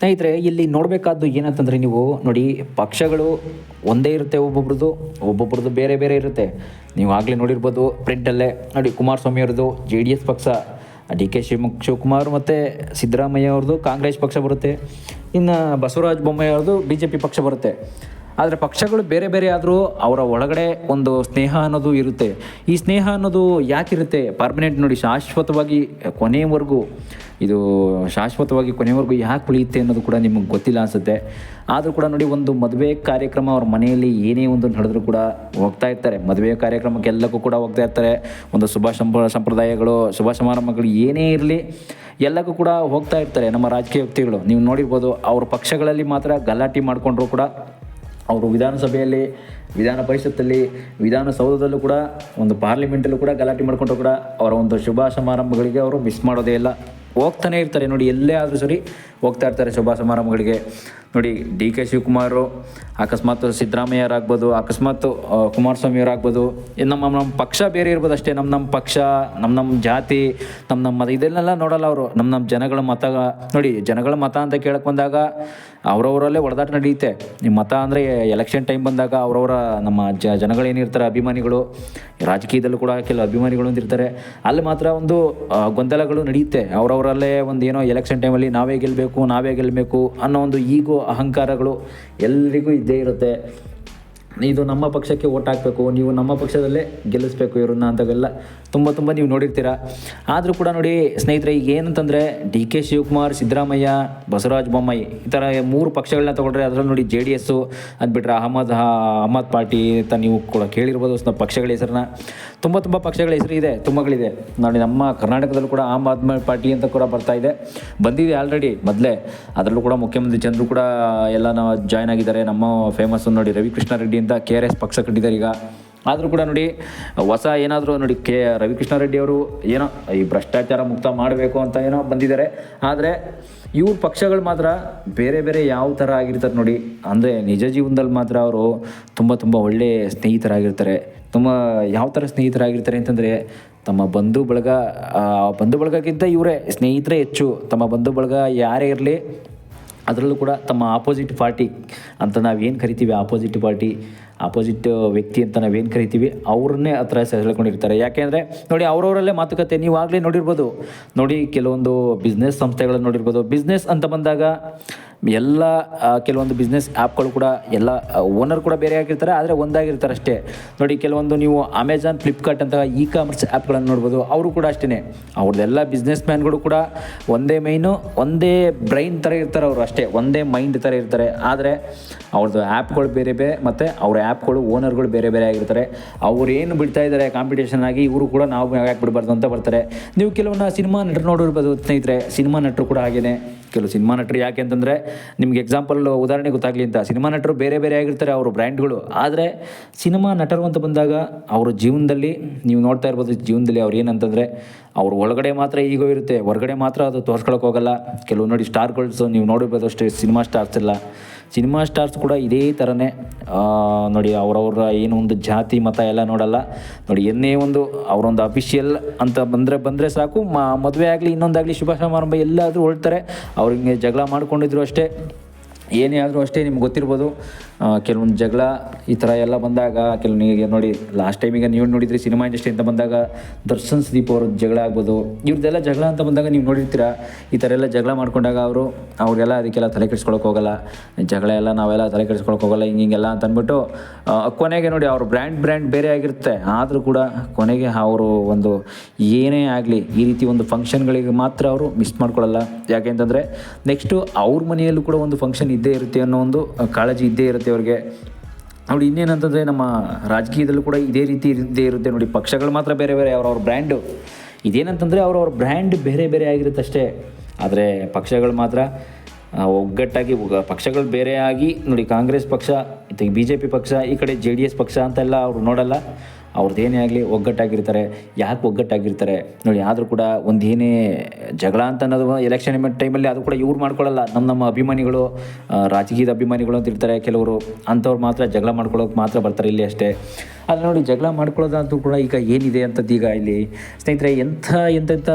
ಸ್ನೇಹಿತರೆ, ಇಲ್ಲಿ ನೋಡಬೇಕಾದ್ದು ಏನಂತಂದರೆ, ನೀವು ನೋಡಿ, ಪಕ್ಷಗಳು ಒಂದೇ ಇರುತ್ತೆ, ಒಬ್ಬೊಬ್ರದ್ದು ಬೇರೆ ಬೇರೆ ಇರುತ್ತೆ. ನೀವು ಆಗಲೇ ನೋಡಿರ್ಬೋದು ಪ್ರಿಂಟಲ್ಲೇ ನೋಡಿ, ಕುಮಾರಸ್ವಾಮಿ ಅವ್ರದ್ದು JDS ಪಕ್ಷ, DK ಶಿವಕುಮಾರ್ ಮತ್ತು ಸಿದ್ದರಾಮಯ್ಯ ಅವ್ರದ್ದು ಕಾಂಗ್ರೆಸ್ ಪಕ್ಷ ಬರುತ್ತೆ, ಇನ್ನು ಬಸವರಾಜ ಬೊಮ್ಮಾಯಿ ಅವ್ರದ್ದು BJP ಪಕ್ಷ ಬರುತ್ತೆ. ಆದರೆ ಪಕ್ಷಗಳು ಬೇರೆ ಬೇರೆ ಆದರೂ ಅವರ ಒಳಗಡೆ ಒಂದು ಸ್ನೇಹ ಅನ್ನೋದು ಇರುತ್ತೆ. ಈ ಸ್ನೇಹ ಅನ್ನೋದು ಯಾಕಿರುತ್ತೆ? ಪರ್ಮನೆಂಟ್ ನೋಡಿ, ಶಾಶ್ವತವಾಗಿ ಕೊನೆಯವರೆಗೂ ಯಾಕೆ ಉಳಿಯುತ್ತೆ ಅನ್ನೋದು ಕೂಡ ನಿಮಗೆ ಗೊತ್ತಿಲ್ಲ ಅನಿಸುತ್ತೆ. ಆದರೂ ಕೂಡ ನೋಡಿ, ಒಂದು ಮದುವೆ ಕಾರ್ಯಕ್ರಮ ಅವ್ರ ಮನೆಯಲ್ಲಿ ಏನೇ ಒಂದು ನಡೆದರೂ ಕೂಡ ಹೋಗ್ತಾ ಇರ್ತಾರೆ. ಮದುವೆ ಕಾರ್ಯಕ್ರಮಕ್ಕೆಲ್ಲಕ್ಕೂ ಕೂಡ ಹೋಗ್ತಾ ಇರ್ತಾರೆ. ಒಂದು ಸಂಪ್ರದಾಯಗಳು, ಶುಭ ಸಮಾರಂಭಗಳು ಏನೇ ಇರಲಿ ಎಲ್ಲಕ್ಕೂ ಕೂಡ ಹೋಗ್ತಾ ಇರ್ತಾರೆ ನಮ್ಮ ರಾಜಕೀಯ ವ್ಯಕ್ತಿಗಳು. ನೀವು ನೋಡಿರ್ಬೋದು, ಅವ್ರ ಪಕ್ಷಗಳಲ್ಲಿ ಮಾತ್ರ ಗಲಾಟೆ ಮಾಡಿಕೊಂಡ್ರು ಕೂಡ ಅವರು ವಿಧಾನಸಭೆಯಲ್ಲಿ, ವಿಧಾನ ಪರಿಷತ್ತಲ್ಲಿ, ವಿಧಾನಸೌಧದಲ್ಲೂ ಕೂಡ, ಒಂದು ಪಾರ್ಲಿಮೆಂಟಲ್ಲೂ ಕೂಡ ಗಲಾಟೆ ಮಾಡಿಕೊಂಡ್ರು ಕೂಡ ಅವರ ಒಂದು ಶುಭ ಸಮಾರಂಭಗಳಿಗೆ ಅವರು ಮಿಸ್ ಮಾಡೋದೇ ಇಲ್ಲ, ಹೋಗ್ತಾನೆ ಇರ್ತಾರೆ. ನೋಡಿ, ಎಲ್ಲೇ ಆದರೂ ಸರಿ ಹೋಗ್ತಾ ಇರ್ತಾರೆ ಶುಭ ಸಮಾರಂಭಗಳಿಗೆ. ನೋಡಿ, DK ಶಿವಕುಮಾರು, ಅಕಸ್ಮಾತ್ ಸಿದ್ದರಾಮಯ್ಯರಾಗ್ಬೋದು, ಅಕಸ್ಮಾತ್ ಕುಮಾರಸ್ವಾಮಿಯವರಾಗ್ಬೋದು, ನಮ್ಮ ಪಕ್ಷ ಬೇರೆ ಇರ್ಬೋದು ಅಷ್ಟೇ. ನಮ್ಮ ಪಕ್ಷ, ನಮ್ಮ ಜಾತಿ, ನಮ್ಮ ಮತ ಇದನ್ನೆಲ್ಲ ನೋಡಲ್ಲ ಅವರು. ನಮ್ಮ ಜನಗಳ ಮತ ನೋಡಿ, ಜನಗಳ ಮತ ಅಂತ ಕೇಳಕ್ಕೆ ಬಂದಾಗ ಅವರವರಲ್ಲೇ ಹೊಡೆದಾಟ ನಡೆಯುತ್ತೆ. ನಿಮ್ಮ ಮತ ಅಂದರೆ ಎಲೆಕ್ಷನ್ ಟೈಮ್ ಬಂದಾಗ ಅವರವರ ನಮ್ಮ ಜನಗಳೇನಿರ್ತಾರೆ, ಅಭಿಮಾನಿಗಳು, ರಾಜಕೀಯದಲ್ಲೂ ಕೂಡ ಕೆಲವು ಅಭಿಮಾನಿಗಳು ಅಂತಿರ್ತಾರೆ, ಅಲ್ಲಿ ಮಾತ್ರ ಒಂದು ಗೊಂದಲಗಳು ನಡೆಯುತ್ತೆ. ಅವರವರಲ್ಲೇ ಒಂದು ಏನೋ ಎಲೆಕ್ಷನ್ ಟೈಮಲ್ಲಿ ನಾವೇ ಗೆಲ್ಲಬೇಕು ಅನ್ನೋ ಒಂದು ಈಗೋ, ಅಹಂಕಾರಗಳು ಎಲ್ರಿಗೂ ಇದ್ದೇ ಇರುತ್ತೆ. ಇದು ನಮ್ಮ ಪಕ್ಷಕ್ಕೆ ಓಟ್ ಹಾಕಬೇಕು, ನೀವು ನಮ್ಮ ಪಕ್ಷದಲ್ಲೇ ಗೆಲ್ಲಿಸ್ಬೇಕು ಇವ್ರನ್ನ ಅಂತಾಗೆಲ್ಲ ತುಂಬ ನೀವು ನೋಡಿರ್ತೀರ. ಆದರೂ ಕೂಡ ನೋಡಿ ಸ್ನೇಹಿತರೆ, ಈಗ ಏನಂತಂದರೆ DK ಶಿವಕುಮಾರ್, ಸಿದ್ದರಾಮಯ್ಯ, ಬಸವರಾಜ ಬೊಮ್ಮಾಯಿ ಈ ಥರ 3 ಪಕ್ಷಗಳನ್ನ ತೊಗೊಂಡ್ರೆ, ಅದರಲ್ಲಿ ನೋಡಿ JDS ಅಂದ್ಬಿಟ್ರೆ ಅಹಮದ್ ಪಾರ್ಟಿ ಅಂತ ನೀವು ಕೂಡ ಕೇಳಿರ್ಬೋದು ಪಕ್ಷಗಳ ಹೆಸರನ್ನ. ತುಂಬ ಪಕ್ಷಗಳ ಹೆಸರು ಇದೆ, ತುಂಬಗಳಿದೆ ನೋಡಿ. ನಮ್ಮ ಕರ್ನಾಟಕದಲ್ಲೂ ಕೂಡ ಆಮ್ ಆದ್ಮಿ ಪಾರ್ಟಿ ಅಂತ ಕೂಡ ಬಂದಿದೆ ಆಲ್ರೆಡಿ ಮೊದಲೇ. ಅದರಲ್ಲೂ ಕೂಡ ಮುಖ್ಯಮಂತ್ರಿ ಚಂದ್ರು ಕೂಡ ಎಲ್ಲ ಜಾಯ್ನ್ ಆಗಿದ್ದಾರೆ. ನಮ್ಮ ಫೇಮಸ್ ನೋಡಿ ರವಿಕೃಷ್ಣ ರೆಡ್ಡಿ ಅಂತ KRS ಪಕ್ಷ ಕಟ್ಟಿದ್ದಾರೆ ಈಗ. ಆದರೂ ಕೂಡ ನೋಡಿ, ಹೊಸ ಏನಾದರೂ ನೋಡಿ, ರವಿಕೃಷ್ಣ ರೆಡ್ಡಿ ಅವರು ಏನೋ ಈ ಭ್ರಷ್ಟಾಚಾರ ಮುಕ್ತ ಮಾಡಬೇಕು ಅಂತ ಏನೋ ಬಂದಿದ್ದಾರೆ. ಆದರೆ ಇವ್ರ ಪಕ್ಷಗಳು ಮಾತ್ರ ಬೇರೆ ಬೇರೆ ಯಾವ ಥರ ಆಗಿರ್ತಾರೆ ನೋಡಿ. ಅಂದರೆ ನಿಜ ಜೀವನದಲ್ಲಿ ಮಾತ್ರ ಅವರು ತುಂಬ ಒಳ್ಳೆಯ ಸ್ನೇಹಿತರಾಗಿರ್ತಾರೆ. ಯಾವ ಥರ ಸ್ನೇಹಿತರಾಗಿರ್ತಾರೆ ಅಂತಂದರೆ, ತಮ್ಮ ಬಂಧು ಬಳಗಕ್ಕಿಂತ ಇವರೇ ಸ್ನೇಹಿತರೇ ಹೆಚ್ಚು. ತಮ್ಮ ಬಂಧು ಬಳಗ ಯಾರೇ ಇರಲಿ, ಅದರಲ್ಲೂ ಕೂಡ ತಮ್ಮ ಆಪೋಸಿಟ್ ಪಾರ್ಟಿ ಅಂತ ನಾವೇನು ಕರಿತೀವಿ, ಆಪೋಸಿಟ್ ವ್ಯಕ್ತಿ ಅಂತ ನಾವೇನು ಕರಿತೀವಿ, ಅವ್ರನ್ನೇ ಹತ್ರ ಸೆಳ್ಕೊಂಡಿರ್ತಾರೆ. ಯಾಕೆಂದರೆ ನೋಡಿ, ಅವರವರಲ್ಲೇ ಮಾತುಕತೆ. ನೀವು ಆಗಲೇ ನೋಡಿರ್ಬೋದು ನೋಡಿ, ಕೆಲವೊಂದು ಬಿಸ್ನೆಸ್ ಸಂಸ್ಥೆಗಳನ್ನು ನೋಡಿರ್ಬೋದು. ಬಿಸ್ನೆಸ್ ಅಂತ ಬಂದಾಗ ಎಲ್ಲ ಕೆಲವೊಂದು ಬಿಸ್ನೆಸ್ ಆ್ಯಪ್ಗಳು ಕೂಡ ಎಲ್ಲ ಓನರ್ ಕೂಡ ಬೇರೆ ಆಗಿರ್ತಾರೆ, ಆದರೆ ಒಂದಾಗಿರ್ತಾರೆ ಅಷ್ಟೇ. ನೋಡಿ, ಕೆಲವೊಂದು ನೀವು ಅಮೆಜಾನ್, ಫ್ಲಿಪ್ಕಾರ್ಟ್ ಅಂತ ಕಾಮರ್ಸ್ ಆ್ಯಪ್ಗಳನ್ನು ನೋಡ್ಬೋದು. ಅವರು ಕೂಡ ಅಷ್ಟೇ, ಅವ್ರದ್ದೆಲ್ಲ ಬಿಸ್ನೆಸ್ ಮ್ಯಾನ್ಗಳು ಕೂಡ ಒಂದೇ ಮೈನು, ಒಂದೇ ಬ್ರೈನ್ ಥರ ಇರ್ತಾರೆ ಅವರು ಅಷ್ಟೇ, ಒಂದೇ ಮೈಂಡ್ ಥರ ಇರ್ತಾರೆ. ಆದರೆ ಅವ್ರದ್ದು ಆ್ಯಪ್ಗಳು ಬೇರೆ ಮತ್ತು ಅವ್ರ ಆ್ಯಪ್ಗಳು ಓನರ್ಗಳು ಬೇರೆ ಆಗಿರ್ತಾರೆ. ಅವ್ರು ಏನು ಬಿಡ್ತಾ ಇದ್ದಾರೆ ಕಾಂಪಿಟೇಷನ್ ಆಗಿ, ಇವರು ಕೂಡ ನಾವು ಯಾಕೆ ಬಿಡಬಾರ್ದು ಅಂತ ಬರ್ತಾರೆ. ನೀವು ಕೆಲವೊಂದು ಸಿನಿಮಾ ನಟರು ನೋಡಿರ್ಬೋದು ಸ್ನೇಹಿತರೆ. ಸಿನಿಮಾ ನಟರು ಕೂಡ ಹಾಗೇ. ಕೆಲವು ಸಿನಿಮಾ ನಟರು ಯಾಕೆ ಅಂತಂದರೆ, ನಿಮ್ಗೆ ಎಕ್ಸಾಂಪಲ್ ಉದಾಹರಣೆ ಗೊತ್ತಾಗಲಿ ಅಂತ, ಸಿನಿಮಾ ನಟರು ಬೇರೆ ಆಗಿರ್ತಾರೆ ಅವರು ಬ್ರ್ಯಾಂಡ್ಗಳು. ಆದರೆ ಸಿನಿಮಾ ನಟರು ಅಂತ ಬಂದಾಗ ಅವ್ರ ಜೀವನದಲ್ಲಿ ನೀವು ನೋಡ್ತಾ ಇರ್ಬೋದು, ಜೀವನದಲ್ಲಿ ಅವ್ರು ಏನಂತಂದರೆ, ಅವ್ರ ಒಳಗಡೆ ಮಾತ್ರ ಈಗೋ ಇರುತ್ತೆ, ಹೊರಗಡೆ ಮಾತ್ರ ಅದು ತೋರಿಸ್ಕೊಳಕ್ಕೆ ಹೋಗಲ್ಲ. ಕೆಲವು ನೋಡಿ ಸ್ಟಾರ್ಗಳ್ಸು ನೀವು ನೋಡಿರ್ಬೋದು ಅಷ್ಟೇ, ಸಿನಿಮಾ ಸ್ಟಾರ್ಸ್ ಕೂಡ ಇದೇ ಥರನೇ ನೋಡಿ. ಅವರವರ ಏನು ಒಂದು ಜಾತಿ ಮತ ಎಲ್ಲ ನೋಡಲ್ಲ ನೋಡಿ. ಏನೇ ಒಂದು ಅವರೊಂದು ಅಫಿಷಿಯಲ್ ಅಂತ ಬಂದರೆ ಸಾಕು, ಮದುವೆ ಆಗಲಿ ಇನ್ನೊಂದಾಗಲಿ ಶುಭ ಸಮಾರಂಭ ಎಲ್ಲಾದರೂ ಹೊರಡ್ತಾರೆ. ಅವ್ರಿಗೆ ಜಗಳ ಮಾಡ್ಕೊಂಡಿದ್ರು ಅಷ್ಟೇ, ಏನೇ ಆದರೂ ಅಷ್ಟೇ. ನಿಮ್ಗೆ ಗೊತ್ತಿರ್ಬೋದು ಕೆಲವೊಂದು ಜಗಳ ಈ ಥರ ಎಲ್ಲ ಬಂದಾಗ, ಕೆಲವೊಂದಿಗೆ ನೋಡಿ ಲಾಸ್ಟ್ ಟೈಮಿಗೆ ನೀವು ನೋಡಿದ್ರಿ ಸಿನಿಮಾ ಇಂಡಸ್ಟ್ರಿ ಅಂತ ಬಂದಾಗ ದರ್ಶನ್ ಸುದೀಪ್ ಅವ್ರ ಜಗಳ ಆಗ್ಬೋದು, ಇವ್ರದ್ದೆಲ್ಲ ಜಗಳ ಅಂತ ಬಂದಾಗ ನೀವು ನೋಡಿರ್ತೀರ. ಈ ಥರ ಎಲ್ಲ ಜಗಳ ಮಾಡ್ಕೊಂಡಾಗ ಅವ್ರಿಗೆಲ್ಲ ಅದಕ್ಕೆಲ್ಲ ತಲೆ ಕೆಡಿಸ್ಕೊಳಕ್ಕೆ ಹೋಗಲ್ಲ. ಜಗಳ ಎಲ್ಲ ನಾವೆಲ್ಲ ತಲೆ ಕೆಡಿಸ್ಕೊಳಕ್ಕೆ ಹೋಗಲ್ಲ, ಹಿಂಗೆಲ್ಲ ಅಂತ ಅಂದ್ಬಿಟ್ಟು ಕೊನೆಗೆ ನೋಡಿ, ಅವ್ರ ಬ್ರ್ಯಾಂಡ್ ಬೇರೆ ಆಗಿರುತ್ತೆ. ಆದರೂ ಕೂಡ ಕೊನೆಗೆ ಅವರು ಒಂದು ಏನೇ ಆಗಲಿ ಈ ರೀತಿ ಒಂದು ಫಂಕ್ಷನ್ಗಳಿಗೆ ಮಾತ್ರ ಅವರು ಮಿಸ್ ಮಾಡ್ಕೊಳ್ಳಲ್ಲ. ಯಾಕೆಂತಂದರೆ ನೆಕ್ಸ್ಟು ಅವ್ರ ಮನೆಯಲ್ಲೂ ಕೂಡ ಒಂದು ಫಂಕ್ಷನ್ ಇದ್ದೇ ಇರುತ್ತೆ ಅನ್ನೋ ಒಂದು ಕಾಳಜಿ ಇದ್ದೇ ಇರುತ್ತೆ ಅವ್ರಿಗೆ. ನೋಡಿ, ಇನ್ನೇನಂತಂದರೆ ನಮ್ಮ ರಾಜಕೀಯದಲ್ಲೂ ಕೂಡ ಇದೇ ರೀತಿ ಇದ್ದೇ ಇರುತ್ತೆ ನೋಡಿ. ಪಕ್ಷಗಳು ಮಾತ್ರ ಬೇರೆ ಅವ್ರವ್ರ ಬ್ರ್ಯಾಂಡು ಇದೇನಂತಂದರೆ ಅವ್ರವ್ರ ಬ್ರ್ಯಾಂಡ್ ಬೇರೆ ಆಗಿರುತ್ತೆ ಅಷ್ಟೇ. ಆದರೆ ಪಕ್ಷಗಳು ಮಾತ್ರ ಒಗ್ಗಟ್ಟಾಗಿ, ಪಕ್ಷಗಳು ಬೇರೆ ಆಗಿ ನೋಡಿ, ಕಾಂಗ್ರೆಸ್ ಪಕ್ಷ, BJP ಪಕ್ಷ, ಈ ಕಡೆ JDS ಪಕ್ಷ ಅಂತೆಲ್ಲ ಅವರು ನೋಡಲ್ಲ. ಅವ್ರದ್ದು ಏನೇ ಆಗಲಿ ಒಗ್ಗಟ್ಟಾಗಿರ್ತಾರೆ. ಯಾಕೆ ಒಗ್ಗಟ್ಟಾಗಿರ್ತಾರೆ ನೋಡಿ. ಆದರೂ ಕೂಡ ಒಂದು ಏನೇ ಜಗಳ ಅಂತ ಅನ್ನೋದು ಎಲೆಕ್ಷನ್ ಟೈಮಲ್ಲಿ ಅದು ಕೂಡ ಇವ್ರು ಮಾಡ್ಕೊಳ್ಳಲ್ಲ. ನಮ್ಮ ಅಭಿಮಾನಿಗಳು, ರಾಜಕೀಯದ ಅಭಿಮಾನಿಗಳು ಅಂತ ಇರ್ತಾರೆ ಕೆಲವರು, ಅಂಥವ್ರು ಮಾತ್ರ ಜಗಳ ಮಾಡ್ಕೊಳ್ಳೋಕೆ ಮಾತ್ರ ಬರ್ತಾರೆ ಇಲ್ಲಿ ಅಷ್ಟೇ. ಆದರೆ ನೋಡಿ, ಜಗಳ ಮಾಡ್ಕೊಳ್ಳೋದಂತೂ ಕೂಡ ಈಗ ಏನಿದೆ ಅಂತದ್ದು ಈಗ ಇಲ್ಲಿ ಸ್ನೇಹಿತರೆ, ಎಂತೆಂಥ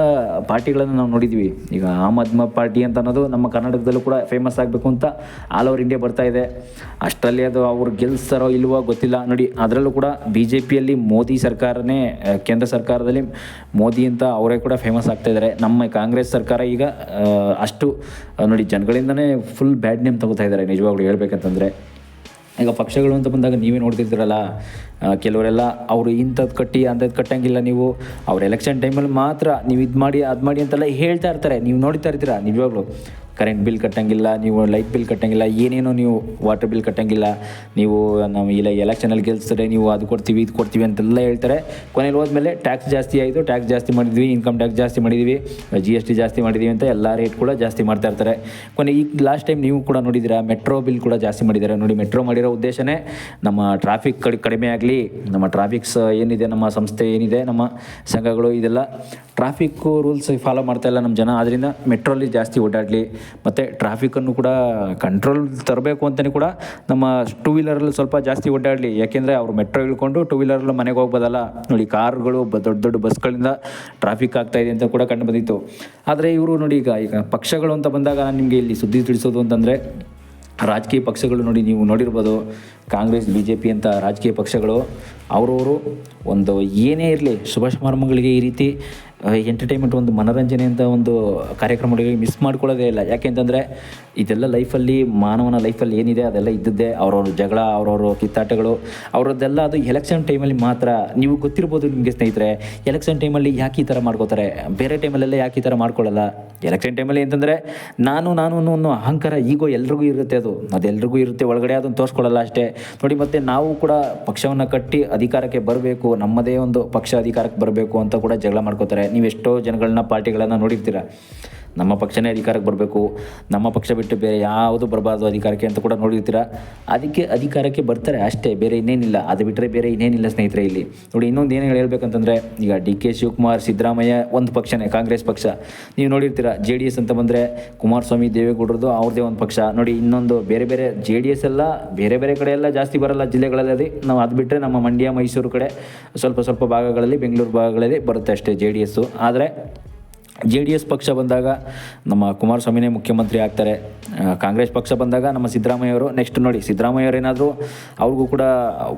ಪಾರ್ಟಿಗಳನ್ನು ನಾವು ನೋಡಿದ್ವಿ. ಈಗ ಆಮ್ ಆದ್ಮಿ ಪಾರ್ಟಿ ಅಂತ ಅನ್ನೋದು ನಮ್ಮ ಕರ್ನಾಟಕದಲ್ಲೂ ಕೂಡ ಫೇಮಸ್ ಆಗಬೇಕು ಅಂತ ಆಲ್ ಓವರ್ ಇಂಡಿಯಾ ಬರ್ತಾ ಇದೆ. ಅಷ್ಟರಲ್ಲಿ ಅದು ಅವ್ರು ಗೆಲ್ಲಿಸ್ತಾರೋ ಇಲ್ವೋ ಗೊತ್ತಿಲ್ಲ. ನೋಡಿ, ಅದರಲ್ಲೂ ಕೂಡ BJPಯಲ್ಲಿ ಮೋದಿ ಸರ್ಕಾರನೇ, ಕೇಂದ್ರ ಸರ್ಕಾರದಲ್ಲಿ ಮೋದಿ ಅಂತ ಅವರೇ ಕೂಡ ಫೇಮಸ್ ಆಗ್ತಾ ಇದ್ದಾರೆ. ನಮ್ಮ ಕಾಂಗ್ರೆಸ್ ಸರ್ಕಾರ ಈಗ ಅಷ್ಟು ನೋಡಿ ಜನಗಳಿಂದನೇ ಫುಲ್ ಬ್ಯಾಡ್ ನೇಮ್ ತಗೋತಾ ಇದ್ದಾರೆ ನಿಜವಾಗ್ಲೂ ಹೇಳ್ಬೇಕಂತಂದರೆ. ಈಗ ಪಕ್ಷಗಳು ಅಂತ ಬಂದಾಗ ನೀವೇ ನೋಡ್ತಿರ್ತೀರಲ್ಲ, ಕೆಲವರೆಲ್ಲ ಅವರು ಇಂಥದ್ದು ಕಟ್ಟಿ ಅಂಥದ್ದು ಕಟ್ಟಂಗಿಲ್ಲ, ನೀವು ಅವ್ರ ಎಲೆಕ್ಷನ್ ಟೈಮಲ್ಲಿ ಮಾತ್ರ ನೀವು ಇದು ಮಾಡಿ ಅದು ಮಾಡಿ ಅಂತೆಲ್ಲ ಹೇಳ್ತಾ ಇರ್ತಾರೆ. ನೀವು ನೋಡ್ತಾ ಇರ್ತೀರ ನಿಜವಾಗ್ಲೂ. ಕರೆಂಟ್ ಬಿಲ್ ಕಟ್ಟಂಗಿಲ್ಲ, ನೀವು ಲೈಟ್ ಬಿಲ್ ಕಟ್ಟಂಗಿಲ್ಲ, ಏನೇನೋ ನೀವು ವಾಟರ್ ಬಿಲ್ ಕಟ್ಟಂಗಿಲ್ಲ, ನೀವು ನಾವು ಇಲ್ಲ ಎಲೆಕ್ಷನಲ್ಲಿ ಗೆಲ್ಸಿದ್ರೆ ನೀವು ಅದು ಕೊಡ್ತೀವಿ ಇದು ಕೊಡ್ತೀವಿ ಅಂತೆಲ್ಲ ಹೇಳ್ತಾರೆ. ಕೊನೆಯಲ್ಲಿ ಹೋದ್ಮೇಲೆ ಟ್ಯಾಕ್ಸ್ ಜಾಸ್ತಿ ಆಯಿತು, ಟ್ಯಾಕ್ಸ್ ಜಾಸ್ತಿ ಮಾಡಿದ್ವಿ, ಇನ್ಕಮ್ ಟ್ಯಾಕ್ಸ್ ಜಾಸ್ತಿ ಮಾಡಿದ್ವಿ, GST ಜಾಸ್ತಿ ಮಾಡಿದ್ವಿ ಅಂತ ಎಲ್ಲ ರೇಟ್ ಕೂಡ ಜಾಸ್ತಿ ಮಾಡ್ತಾ ಇರ್ತಾರೆ. ಕೊನೆ ಈಗ ಲಾಸ್ಟ್ ಟೈಮ್ ನೀವು ಕೂಡ ನೋಡಿದ್ದೀರಾ, ಮೆಟ್ರೋ ಬಿಲ್ ಕೂಡ ಜಾಸ್ತಿ ಮಾಡಿದ್ದಾರೆ. ನೋಡಿ, ಮೆಟ್ರೋ ಮಾಡಿರೋ ಉದ್ದೇಶನೇ ನಮ್ಮ ಟ್ರಾಫಿಕ್ ಕಡಿಮೆ ಆಗಲಿ, ನಮ್ಮ ಟ್ರಾಫಿಕ್ಸ್ ಏನಿದೆ, ನಮ್ಮ ಸಂಸ್ಥೆ ಏನಿದೆ, ನಮ್ಮ ಸಂಘಗಳು, ಇದೆಲ್ಲ ಟ್ರಾಫಿಕ್ಕು ರೂಲ್ಸ್ ಫಾಲೋ ಮಾಡ್ತಾ ಇಲ್ಲ ನಮ್ಮ ಜನ. ಅದರಿಂದ ಮೆಟ್ರೋಲಿ ಜಾಸ್ತಿ ಓಡಾಡಲಿ, ಮತ್ತು ಟ್ರಾಫಿಕನ್ನು ಕೂಡ ಕಂಟ್ರೋಲ್ ತರಬೇಕು ಅಂತಲೇ ಕೂಡ ನಮ್ಮ ಟೂ ವೀಲರಲ್ಲಿ ಸ್ವಲ್ಪ ಜಾಸ್ತಿ ಓಡಾಡಲಿ. ಯಾಕೆಂದರೆ ಅವರು ಮೆಟ್ರೋ ಇಳ್ಕೊಂಡು ಟೂ ವೀಲರಲ್ಲಿ ಮನೆಗೆ ಹೋಗ್ಬೋದಲ್ಲ. ನೋಡಿ, ಕಾರ್ಗಳು ದೊಡ್ಡ ದೊಡ್ಡ ಬಸ್ಗಳಿಂದ ಟ್ರಾಫಿಕ್ ಆಗ್ತಾಯಿದೆ ಅಂತ ಕೂಡ ಕಂಡು ಬಂದಿತ್ತು. ಆದರೆ ಇವರು ನೋಡಿ, ಈಗ ಪಕ್ಷಗಳು ಅಂತ ಬಂದಾಗ ನಾನು ನಿಮಗೆ ಇಲ್ಲಿ ಸುದ್ದಿ ತಿಳಿಸೋದು ಅಂತಂದರೆ, ರಾಜಕೀಯ ಪಕ್ಷಗಳು ನೋಡಿ, ನೀವು ನೋಡಿರ್ಬೋದು, ಕಾಂಗ್ರೆಸ್ BJP ಅಂತ ರಾಜಕೀಯ ಪಕ್ಷಗಳು ಅವರವರು ಒಂದು ಏನೇ ಇರಲಿ ಶುಭ ಸಮಾರಂಭಗಳಿಗೆ ಈ ರೀತಿ ಎಂಟರ್ಟೈನ್ಮೆಂಟ್, ಒಂದು ಮನೋರಂಜನೆ ಅಂತ ಒಂದು ಕಾರ್ಯಕ್ರಮಗಳಿಗೆ ಮಿಸ್ ಮಾಡ್ಕೊಳ್ಳೋದೇ ಇಲ್ಲ. ಯಾಕೆಂತಂದರೆ ಇದೆಲ್ಲ ಲೈಫಲ್ಲಿ, ಮಾನವನ ಲೈಫಲ್ಲಿ ಏನಿದೆ ಅದೆಲ್ಲ ಇದ್ದದ್ದೇ. ಅವ್ರವ್ರ ಜಗಳ, ಅವ್ರವ್ರ ಕಿತ್ತಾಟಗಳು, ಅವ್ರದ್ದೆಲ್ಲ ಅದು ಎಲೆಕ್ಷನ್ ಟೈಮಲ್ಲಿ ಮಾತ್ರ. ನೀವು ಗೊತ್ತಿರ್ಬೋದು ನಿಮಗೆ ಸ್ನೇಹಿತರೆ, ಎಲೆಕ್ಷನ್ ಟೈಮಲ್ಲಿ ಯಾಕೆ ಈ ಥರ ಮಾಡ್ಕೋತಾರೆ, ಬೇರೆ ಟೈಮಲ್ಲೆಲ್ಲ ಯಾಕೆ ಈ ಥರ ಮಾಡ್ಕೊಳ್ಳಲ್ಲ. ಎಲೆಕ್ಷನ್ ಟೈಮಲ್ಲಿ ಅಂತಂದರೆ ನಾನು ಅನ್ನೋ ಅಹಂಕಾರ, ಈಗೋ ಎಲ್ರಿಗೂ ಇರುತ್ತೆ, ಅದೆಲ್ರಿಗೂ ಇರುತ್ತೆ ಒಳಗಡೆ, ಅದನ್ನು ತೋರಿಸ್ಕೊಳ್ಳಲ್ಲ ಅಷ್ಟೇ. ನೋಡಿ, ಮತ್ತು ನಾವು ಕೂಡ ಪಕ್ಷವನ್ನು ಕಟ್ಟಿ ಅಧಿಕಾರಕ್ಕೆ ಬರಬೇಕು, ನಮ್ಮದೇ ಒಂದು ಪಕ್ಷ ಅಧಿಕಾರಕ್ಕೆ ಬರಬೇಕು ಅಂತ ಕೂಡ ಜಗಳ ಮಾಡ್ಕೋತಾರೆ. ನೀವು ಎಷ್ಟೋ ಜನಗಳನ್ನ, ಪಾರ್ಟಿಗಳನ್ನು ನೋಡಿರ್ತೀರ, ನಮ್ಮ ಪಕ್ಷನೇ ಅಧಿಕಾರಕ್ಕೆ ಬರಬೇಕು, ನಮ್ಮ ಪಕ್ಷ ಬಿಟ್ಟು ಬೇರೆ ಯಾವುದು ಬರಬಾರ್ದು ಅಧಿಕಾರಕ್ಕೆ ಅಂತ ಕೂಡ ನೋಡಿರ್ತೀರ. ಅದಕ್ಕೆ ಅಧಿಕಾರಕ್ಕೆ ಬರ್ತಾರೆ ಅಷ್ಟೇ, ಬೇರೆ ಇನ್ನೇನಿಲ್ಲ. ಅದು ಬಿಟ್ಟರೆ ಬೇರೆ ಇನ್ನೇನಿಲ್ಲ ಸ್ನೇಹಿತರೆ ಇಲ್ಲಿ. ನೋಡಿ, ಇನ್ನೊಂದು ಏನು ಹೇಳ್ಬೇಕಂತಂದರೆ, ಈಗ DK ಶಿವಕುಮಾರ್, ಸಿದ್ದರಾಮಯ್ಯ ಒಂದು ಪಕ್ಷನೇ, ಕಾಂಗ್ರೆಸ್ ಪಕ್ಷ. ನೀವು ನೋಡಿರ್ತೀರ, JDS ಅಂತ ಬಂದರೆ ಕುಮಾರಸ್ವಾಮಿ, ದೇವೇಗೌಡರದು ಅವ್ರದ್ದೇ ಒಂದು ಪಕ್ಷ. ನೋಡಿ, ಇನ್ನೊಂದು ಬೇರೆ JDS ಎಲ್ಲ ಬೇರೆ ಕಡೆ ಎಲ್ಲ ಜಾಸ್ತಿ ಬರಲ್ಲ ಜಿಲ್ಲೆಗಳಲ್ಲಿ. ನಾವು ಅದು ಬಿಟ್ಟರೆ ನಮ್ಮ ಮಂಡ್ಯ, ಮೈಸೂರು ಕಡೆ ಸ್ವಲ್ಪ ಭಾಗಗಳಲ್ಲಿ, ಬೆಂಗಳೂರು ಭಾಗಗಳಲ್ಲಿ ಬರುತ್ತೆ ಅಷ್ಟೇ JDS. ಆದರೆ JDS ಪಕ್ಷ ಬಂದಾಗ ನಮ್ಮ ಕುಮಾರಸ್ವಾಮಿನೇ ಮುಖ್ಯಮಂತ್ರಿ ಆಗ್ತಾರೆ. ಕಾಂಗ್ರೆಸ್ ಪಕ್ಷ ಬಂದಾಗ ನಮ್ಮ ಸಿದ್ದರಾಮಯ್ಯವರು ನೆಕ್ಸ್ಟ್. ನೋಡಿ, ಸಿದ್ದರಾಮಯ್ಯವ್ರು ಏನಾದರೂ ಅವ್ರಿಗೂ ಕೂಡ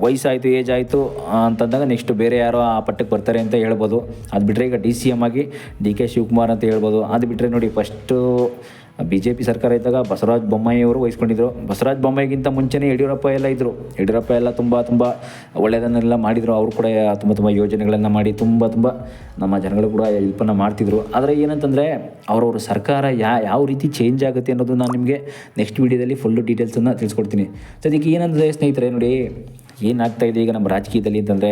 ವಯಸ್ಸಾಯಿತು, ಏಜ್ ಆಯಿತು ಅಂತಂದಾಗ ನೆಕ್ಸ್ಟ್ ಬೇರೆ ಯಾರೋ ಆ ಪಟ್ಟಕ್ಕೆ ಬರ್ತಾರೆ ಅಂತ ಹೇಳ್ಬೋದು. ಅದು ಬಿಟ್ಟರೆ ಈಗ DCM ಆಗಿ DK ಶಿವಕುಮಾರ್ ಅಂತ ಹೇಳ್ಬೋದು. ಅದು ಬಿಟ್ಟರೆ ನೋಡಿ, ಫಸ್ಟು BJP ಸರ್ಕಾರ ಇದ್ದಾಗ ಬಸವರಾಜ ಬೊಮ್ಮಾಯಿ ಅವರು ವಹಿಸ್ಕೊಂಡಿದ್ರು. ಬಸವರಾಜ ಬೊಮ್ಮಾಯಿಗಿಂತ ಮುಂಚೆನೇ ಯಡಿಯೂರಪ್ಪ ಎಲ್ಲ ಇದ್ದರು. ಯಡಿಯೂರಪ್ಪ ಎಲ್ಲ ತುಂಬ ಒಳ್ಳೆಯದನ್ನೆಲ್ಲ ಮಾಡಿದರು. ಅವರು ಕೂಡ ತುಂಬ ಯೋಜನೆಗಳನ್ನು ಮಾಡಿ ತುಂಬ ನಮ್ಮ ಜನಗಳು ಕೂಡ ಹೆಲ್ಪನ್ನು ಮಾಡ್ತಿದ್ರು. ಆದರೆ ಏನಂತಂದರೆ, ಅವ್ರವ್ರ ಸರ್ಕಾರ ಯಾವ ರೀತಿ ಚೇಂಜ್ ಆಗುತ್ತೆ ಅನ್ನೋದು ನಾನು ನಿಮಗೆ ನೆಕ್ಸ್ಟ್ ವೀಡಿಯೋದಲ್ಲಿ ಫುಲ್ಲು ಡೀಟೇಲ್ಸನ್ನು ತಿಳಿಸ್ಕೊಡ್ತೀನಿ. ಸದ್ಯಕ್ಕೆ ಏನಂದರೆ ಸ್ನೇಹಿತರೆ, ನೋಡಿ ಏನಾಗ್ತಾಯಿದೆ ಈಗ ನಮ್ಮ ರಾಜಕೀಯದಲ್ಲಿ ಅಂತಂದರೆ,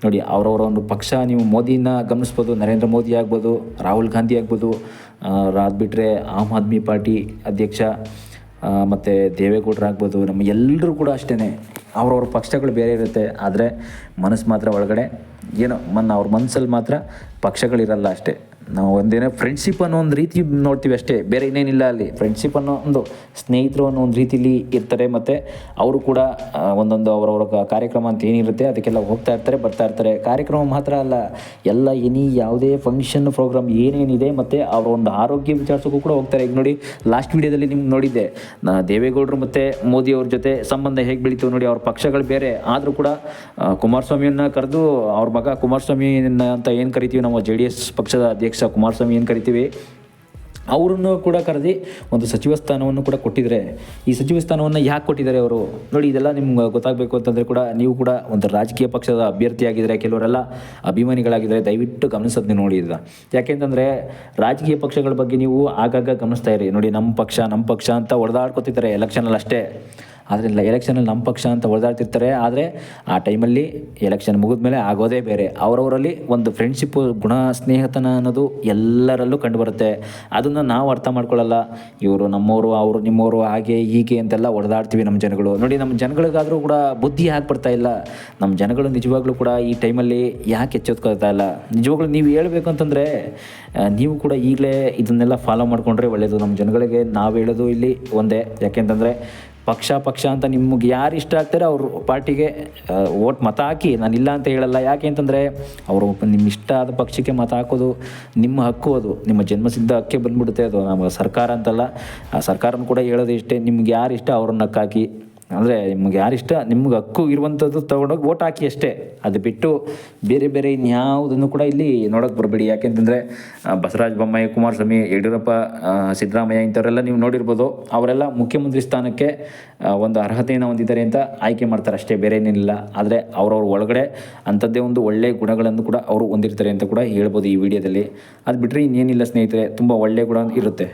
ನೋಡಿ ಅವರವರ ಒಂದು ಪಕ್ಷ, ನೀವು ಮೋದಿನ ಗಮನಿಸ್ಬೋದು, ನರೇಂದ್ರ ಮೋದಿ ಆಗ್ಬೋದು, ರಾಹುಲ್ ಗಾಂಧಿ ಆಗ್ಬೋದು, ಅದು ಬಿಟ್ಟರೆ ಆಮ್ ಆದ್ಮಿ ಪಾರ್ಟಿ ಅಧ್ಯಕ್ಷ ಮತ್ತು ದೇವೇಗೌಡರು ಆಗ್ಬೋದು, ನಮ್ಮ ಎಲ್ಲರೂ ಕೂಡ ಅಷ್ಟೇ. ಅವ್ರವ್ರ ಪಕ್ಷಗಳು ಬೇರೆ ಇರುತ್ತೆ, ಆದರೆ ಮನಸ್ಸು ಮಾತ್ರ ಒಳಗಡೆ ಏನೋ ಅವ್ರ ಮನಸ್ಸಲ್ಲಿ ಮಾತ್ರ ಪಕ್ಷಗಳಿರಲ್ಲ ಅಷ್ಟೇ. ನಾವು ಒಂದೇನೋ ಫ್ರೆಂಡ್ಶಿಪ್ ಅನ್ನೋ ಒಂದು ರೀತಿ ನೋಡ್ತೀವಿ ಅಷ್ಟೇ, ಬೇರೆ ಇನ್ನೇನಿಲ್ಲ ಅಲ್ಲಿ. ಫ್ರೆಂಡ್ಶಿಪ್ ಅನ್ನೋ ಒಂದು ಸ್ನೇಹಿತರು ಅನ್ನೋ ಒಂದು ರೀತಿಲಿ ಇರ್ತಾರೆ. ಮತ್ತು ಅವರು ಕೂಡ ಒಂದೊಂದು ಅವರವರ ಕಾರ್ಯಕ್ರಮ ಅಂತ ಏನಿರುತ್ತೆ ಅದಕ್ಕೆಲ್ಲ ಹೋಗ್ತಾ ಇರ್ತಾರೆ, ಬರ್ತಾ ಇರ್ತಾರೆ. ಕಾರ್ಯಕ್ರಮ ಮಾತ್ರ ಅಲ್ಲ, ಎಲ್ಲ ಯಾವುದೇ ಫಂಕ್ಷನ್ ಪ್ರೋಗ್ರಾಮ್ ಏನೇನಿದೆ, ಮತ್ತು ಅವರ ಒಂದು ಆರೋಗ್ಯ ವಿಚಾರಿಸೋಕ್ಕೂ ಕೂಡ ಹೋಗ್ತಾರೆ. ಈಗ ನೋಡಿ, ಲಾಸ್ಟ್ ವೀಡಿಯೋದಲ್ಲಿ ನಿಮ್ಗೆ ನೋಡಿದ್ದೆ, ದೇವೇಗೌಡರು ಮತ್ತು ಮೋದಿ ಅವ್ರ ಜೊತೆ ಸಂಬಂಧ ಹೇಗೆ ಬೆಳೀತು ನೋಡಿ. ಅವ್ರ ಪಕ್ಷಗಳು ಬೇರೆ ಆದರೂ ಕೂಡ ಕುಮಾರಸ್ವಾಮಿಯನ್ನು ಕರೆದು, ಅವ್ರ ಮಗ ಕುಮಾರಸ್ವಾಮಿ ಅಂತ ಏನು ಕರಿತೀವಿ ನಾವು, JDS ಪಕ್ಷದ ಅಧ್ಯಕ್ಷ ಕುಮಾರಸ್ವಾಮಿ ಏನು ಕರಿತೀವಿ, ಅವರನ್ನು ಕೂಡ ಕರೆದು ಒಂದು ಸಚಿವ ಸ್ಥಾನವನ್ನು ಕೂಡ ಕೊಟ್ಟಿದ್ದಾರೆ. ಈ ಸಚಿವ ಸ್ಥಾನವನ್ನು ಯಾಕೆ ಕೊಟ್ಟಿದ್ದಾರೆ ಅವರು ನೋಡಿ, ಇದೆಲ್ಲ ನಿಮ್ಗೆ ಗೊತ್ತಾಗಬೇಕು ಅಂತಂದರೆ ಕೂಡ ನೀವು ಕೂಡ ಒಂದು ರಾಜಕೀಯ ಪಕ್ಷದ ಅಭ್ಯರ್ಥಿಯಾಗಿದ್ದರೆ, ಕೆಲವರೆಲ್ಲ ಅಭಿಮಾನಿಗಳಾಗಿದ್ದರೆ ದಯವಿಟ್ಟು ಗಮನಿಸೋದನ್ನ ನೋಡಿದ. ಯಾಕೆಂತಂದರೆ ರಾಜಕೀಯ ಪಕ್ಷಗಳ ಬಗ್ಗೆ ನೀವು ಆಗಾಗ ಗಮನಿಸ್ತಾ ಇರಿ. ನೋಡಿ, ನಮ್ಮ ಪಕ್ಷ ಅಂತ ಹೊಡೆದಾಡ್ಕೊತಿದ್ದಾರೆ ಎಲೆಕ್ಷನಲ್ಲಿ ಅಷ್ಟೇ. ಆದರೆ ಎಲೆಕ್ಷನಲ್ಲಿ ನಮ್ಮ ಪಕ್ಷ ಅಂತ ಹೊಡೆದಾಡ್ತಿರ್ತಾರೆ. ಆದರೆ ಆ ಟೈಮಲ್ಲಿ ಎಲೆಕ್ಷನ್ ಮುಗಿದ್ಮೇಲೆ ಆಗೋದೇ ಬೇರೆ. ಅವರವರಲ್ಲಿ ಒಂದು ಫ್ರೆಂಡ್ಶಿಪ್ಪು, ಗುಣ, ಸ್ನೇಹತನ ಅನ್ನೋದು ಎಲ್ಲರಲ್ಲೂ ಕಂಡುಬರುತ್ತೆ. ಅದನ್ನು ನಾವು ಅರ್ಥ ಮಾಡ್ಕೊಳ್ಳಲ್ಲ. ಇವರು ನಮ್ಮವರು, ಅವರು ನಿಮ್ಮವರು, ಹಾಗೆ ಹೀಗೆ ಅಂತೆಲ್ಲ ಹೊಡೆದಾಡ್ತೀವಿ ನಮ್ಮ ಜನಗಳು. ನೋಡಿ, ನಮ್ಮ ಜನಗಳಿಗಾದರೂ ಕೂಡ ಬುದ್ಧಿ ಯಾಕೆ ಬರ್ತಾ ಇಲ್ಲ? ನಮ್ಮ ಜನಗಳು ನಿಜವಾಗ್ಲೂ ಕೂಡ ಈ ಟೈಮಲ್ಲಿ ಯಾಕೆ ಎಚ್ಚೆತ್ಕೊಳ್ತಾ ಇಲ್ಲ? ನಿಜವಾಗ್ಲೂ ನೀವು ಹೇಳ್ಬೇಕು ಅಂತಂದರೆ ನೀವು ಕೂಡ ಈಗಲೇ ಇದನ್ನೆಲ್ಲ ಫಾಲೋ ಮಾಡಿಕೊಂಡ್ರೆ ಒಳ್ಳೆಯದು. ನಮ್ಮ ಜನಗಳಿಗೆ ನಾವು ಹೇಳೋದು ಇಲ್ಲಿ ಒಂದೇ. ಯಾಕೆಂತಂದರೆ ಪಕ್ಷ ಅಂತ ನಿಮಗೆ ಯಾರು ಇಷ್ಟ ಆಗ್ತಾರೆ ಅವ್ರ ಪಾರ್ಟಿಗೆ ವೋಟ್ ಮತ ಹಾಕಿ. ನಾನು ಇಲ್ಲ ಅಂತ ಹೇಳಲ್ಲ. ಯಾಕೆ ಅಂತಂದರೆ ಅವರು ನಿಮ್ಮ ಇಷ್ಟ ಆದ ಪಕ್ಷಕ್ಕೆ ಮತ ಹಾಕೋದು ನಿಮ್ಮ ಹಕ್ಕು. ಅದು ನಿಮ್ಮ ಜನ್ಮಸಿದ್ಧ ಹಕ್ಕೆ ಬಂದ್ಬಿಡುತ್ತೆ. ಅದು ನಮ್ಮ ಸರ್ಕಾರ ಅಂತಲ್ಲ. ಆ ಸರ್ಕಾರನೂ ಕೂಡ ಹೇಳೋದು ಇಷ್ಟೇ, ನಿಮ್ಗೆ ಯಾರು ಇಷ್ಟ ಅವ್ರನ್ನ ಹಾಕಿ. ಅಂದರೆ ನಿಮ್ಗೆ ಯಾರಿಷ್ಟ, ನಿಮ್ಗೆ ಹಕ್ಕು ಇರುವಂಥದ್ದು ತೊಗೊಂಡೋಗಿ ವೋಟ್ ಹಾಕಿ ಅಷ್ಟೇ. ಅದು ಬಿಟ್ಟು ಬೇರೆ ಇನ್ಯಾವುದನ್ನು ಕೂಡ ಇಲ್ಲಿ ನೋಡೋಕ್ಕೆ ಬರಬೇಡಿ. ಯಾಕೆಂತಂದರೆ ಬಸವರಾಜ ಬೊಮ್ಮಾಯಿ, ಕುಮಾರಸ್ವಾಮಿ, ಯಡಿಯೂರಪ್ಪ, ಸಿದ್ದರಾಮಯ್ಯ ಇಂಥವರೆಲ್ಲ ನೀವು ನೋಡಿರ್ಬೋದು. ಅವರೆಲ್ಲ ಮುಖ್ಯಮಂತ್ರಿ ಸ್ಥಾನಕ್ಕೆ ಒಂದು ಅರ್ಹತೆಯನ್ನು ಹೊಂದಿದ್ದಾರೆ ಅಂತ ಆಯ್ಕೆ ಮಾಡ್ತಾರೆ ಅಷ್ಟೇ, ಬೇರೆ ಏನಿಲ್ಲ. ಆದರೆ ಅವ್ರವ್ರ ಒಳಗಡೆ ಅಂಥದ್ದೇ ಒಂದು ಒಳ್ಳೆಯ ಗುಣಗಳನ್ನು ಕೂಡ ಅವರು ಹೊಂದಿರ್ತಾರೆ ಅಂತ ಕೂಡ ಹೇಳ್ಬೋದು ಈ ವಿಡಿಯೋದಲ್ಲಿ. ಅದು ಬಿಟ್ಟರೆ ಇನ್ನೇನಿಲ್ಲ ಸ್ನೇಹಿತರೆ, ತುಂಬ ಒಳ್ಳೆಯ ಗುಣ ಇರುತ್ತೆ.